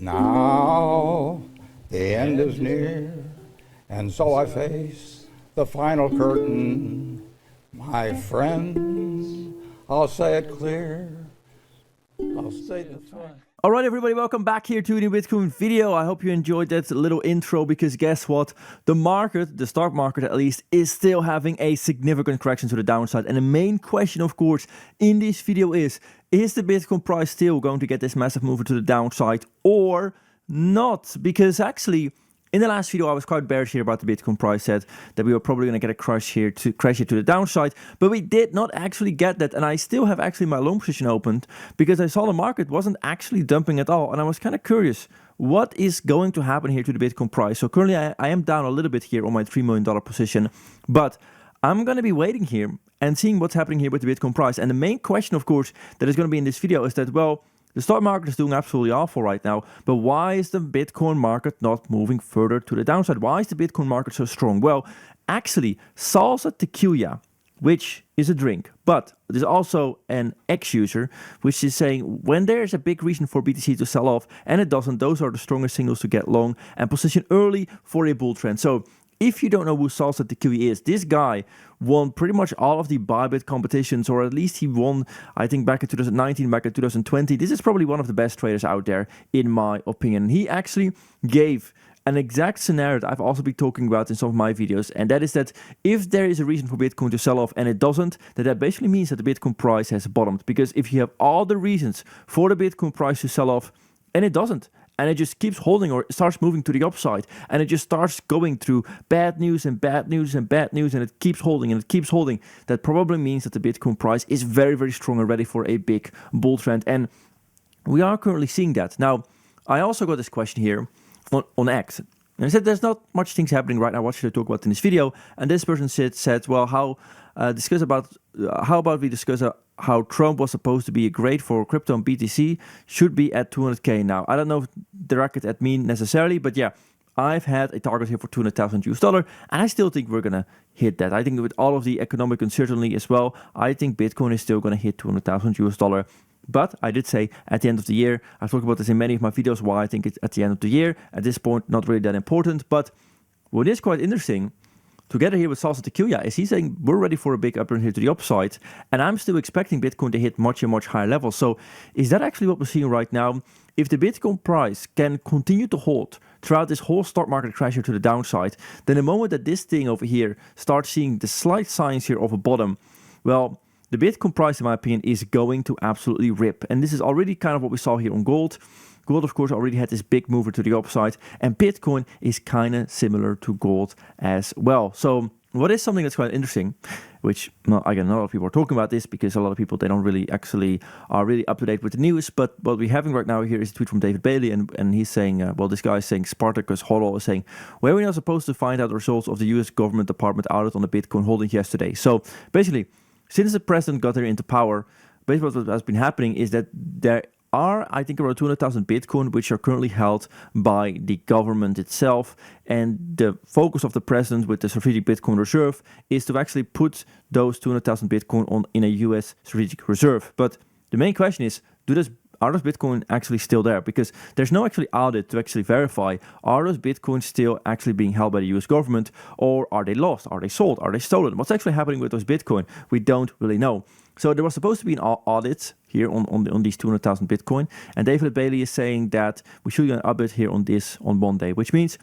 Now the end is near, and so I face the final curtain. My friends, I'll say it clear. I'll say the fact. Alright everybody, welcome back here to a new Bitcoin video. I hope you enjoyed that little intro because guess what? The market, the stock market at least, is still having a significant correction to the downside. And the main question, of course, in this video is the Bitcoin price still going to get this massive move to the downside or not? Because actually, in the last video, I was quite bearish here about the Bitcoin price, said that we were probably going to get a crash here to the downside, but we did not actually get that. And I still have actually my long position opened because I saw the market wasn't actually dumping at all. And I was kind of curious, what is going to happen here to the Bitcoin price? So currently I am down a little bit here on my $3 million position, but I'm going to be waiting here and seeing what's happening here with the Bitcoin price. And the main question, of course, that is going to be in this video is that, well, the stock market is doing absolutely awful right now, but why is the Bitcoin market not moving further to the downside? Why is the Bitcoin market so strong? Well, actually, salsa tequila, which is a drink, but there's also an ex-user, which is saying when there's a big reason for BTC to sell off, and it doesn't, those are the strongest signals to get long and position early for a bull trend. So if you don't know who Salsa Tequila is, this guy won pretty much all of the Bybit competitions, or at least he won, I think, back in 2019, back in 2020. This is probably one of the best traders out there, in my opinion. He actually gave an exact scenario that I've also been talking about in some of my videos, and that is that if there is a reason for Bitcoin to sell off and it doesn't, that basically means that the Bitcoin price has bottomed. Because if you have all the reasons for the Bitcoin price to sell off and it doesn't, and it just keeps holding or starts moving to the upside, and it just starts going through bad news and bad news and bad news, and it keeps holding and it keeps holding, that probably means that the Bitcoin price is very, very strong and ready for a big bull trend. And we are currently seeing that. Now, I also got this question here on X. And I said, there's not much things happening right now. What should I talk about in this video? And this person said, well, how about we discuss how Trump was supposed to be great for crypto and BTC should be at 200K now. I don't know if directed at me necessarily, but yeah, I've had a target here for $200,000, and I still think we're gonna hit that. I think with all of the economic uncertainty as well, I think Bitcoin is still gonna hit $200,000. But I did say at the end of the year, I've talked about this in many of my videos, why I think it's at the end of the year. At this point, not really that important, but what is quite interesting together here with Salsa Tequila is he's saying we're ready for a big uptrend here to the upside, and I'm still expecting Bitcoin to hit much higher levels. So is that actually what we're seeing right now? If the Bitcoin price can continue to hold throughout this whole stock market crash here to the downside, then the moment that this thing over here starts seeing the slight signs here of a bottom, well, the Bitcoin price, in my opinion, is going to absolutely rip. And this is already kind of what we saw here on gold. Gold, of course, already had this big mover to the upside, and Bitcoin is kind of similar to gold as well. So what is something that's quite interesting, which, well, again, not a lot of people are talking about this because a lot of people, they don't really actually are really up to date with the news, but what we're having right now here is a tweet from David Bailey, and he's saying, well, this guy is saying, Spartacus Hollow is saying, where are we now supposed to find out the results of the US government department audit on the Bitcoin holding yesterday? So basically, since the president got there into power, basically what has been happening is that there are, I think, around 200,000 Bitcoin, which are currently held by the government itself. And the focus of the president with the strategic Bitcoin reserve is to actually put those 200,000 Bitcoin in a US strategic reserve. But the main question is, are those Bitcoin actually still there? Because there's no actually audit to actually verify, are those Bitcoins still actually being held by the US government, or are they lost? Are they sold? Are they stolen? What's actually happening with those Bitcoin? We don't really know. So there was supposed to be an audit here on these 200,000 Bitcoin, and David Bailey is saying that we should get an update here on this on Monday, which means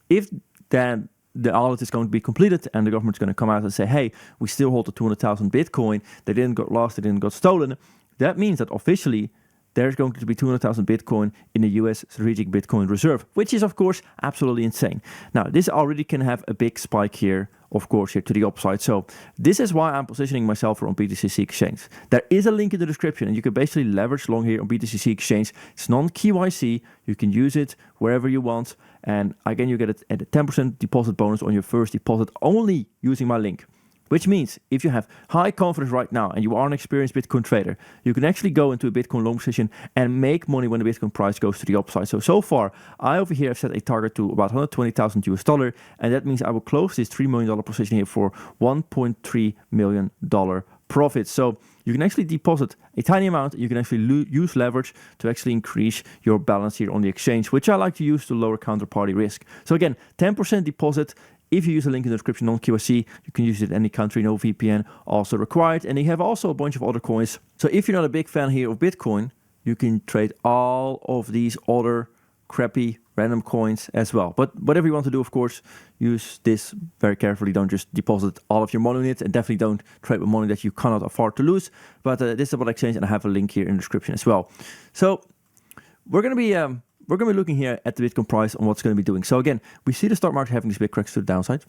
if then the audit is going to be completed and the government's going to come out and say, hey, we still hold the 200,000 Bitcoin, they didn't get lost, they didn't get stolen, that means that officially there's going to be 200,000 Bitcoin in the US strategic Bitcoin reserve, which is, of course, absolutely insane. Now, this already can have a big spike here, of course, here to the upside. So this is why I'm positioning myself on BTC Exchange. There is a link in the description, and you can basically leverage long here on BTC Exchange. It's non-KYC. You can use it wherever you want. And again, you get it at a 10% deposit bonus on your first deposit only using my link. Which means if you have high confidence right now and you are an experienced Bitcoin trader, you can actually go into a Bitcoin long position and make money when the Bitcoin price goes to the upside. So far, I over here have set a target to about $120,000, and that means I will close this $3 million position here for $1.3 million profit. So you can actually deposit a tiny amount. You can actually use leverage to actually increase your balance here on the exchange, which I like to use to lower counterparty risk. So again, 10% deposit. If you use the link in the description, non-QSC, you can use it in any country, no VPN also required. And they have also a bunch of other coins. So if you're not a big fan here of Bitcoin, you can trade all of these other crappy random coins as well. But whatever you want to do, of course, use this very carefully. Don't just deposit all of your money in it, and definitely don't trade with money that you cannot afford to lose. But this is about exchange, and I have a link here in the description as well. So we're going to be looking here at the Bitcoin price on what's going to be doing. So again, we see the stock market having these big cracks to the downside.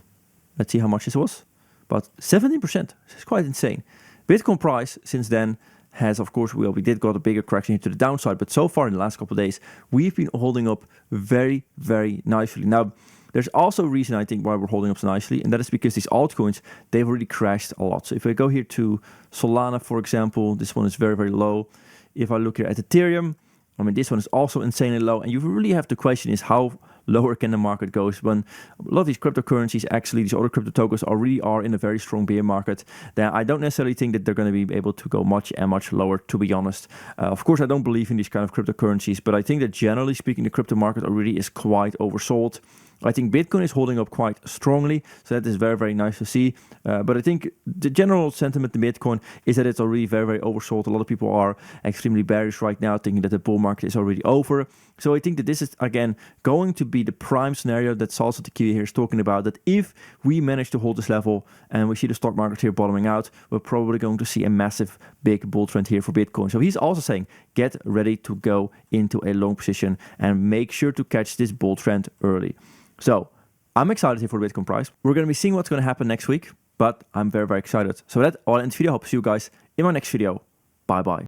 Let's see how much this was. About 17%. It's quite insane. Bitcoin price since then has, of course, we did got a bigger correction here to the downside, but so far in the last couple of days, we've been holding up very, very nicely. Now, there's also a reason I think why we're holding up so nicely, and that is because these altcoins, they've already crashed a lot. So if I go here to Solana, for example, this one is very, very low. If I look here at Ethereum, I mean, this one is also insanely low, and you really have to question is how lower can the market go when a lot of these cryptocurrencies, actually these other crypto tokens already are in a very strong bear market. Then I don't necessarily think that they're going to be able to go much lower, to be honest. Of course, I don't believe in these kind of cryptocurrencies, but I think that generally speaking, the crypto market already is quite oversold. I think Bitcoin is holding up quite strongly, so that is very, very nice to see. But I think the general sentiment in Bitcoin is that it's already very, very oversold. A lot of people are extremely bearish right now, thinking that the bull market is already over. So I think that this is, again, going to be the prime scenario that Salsa Tequila here is talking about, that if we manage to hold this level and we see the stock market here bottoming out, we're probably going to see a massive, big bull trend here for Bitcoin. So he's also saying, get ready to go into a long position and make sure to catch this bull trend early. So I'm excited here for the Bitcoin price. We're going to be seeing what's going to happen next week, but I'm very, very excited. So that's all in this video. I hope to see you guys in my next video. Bye-bye.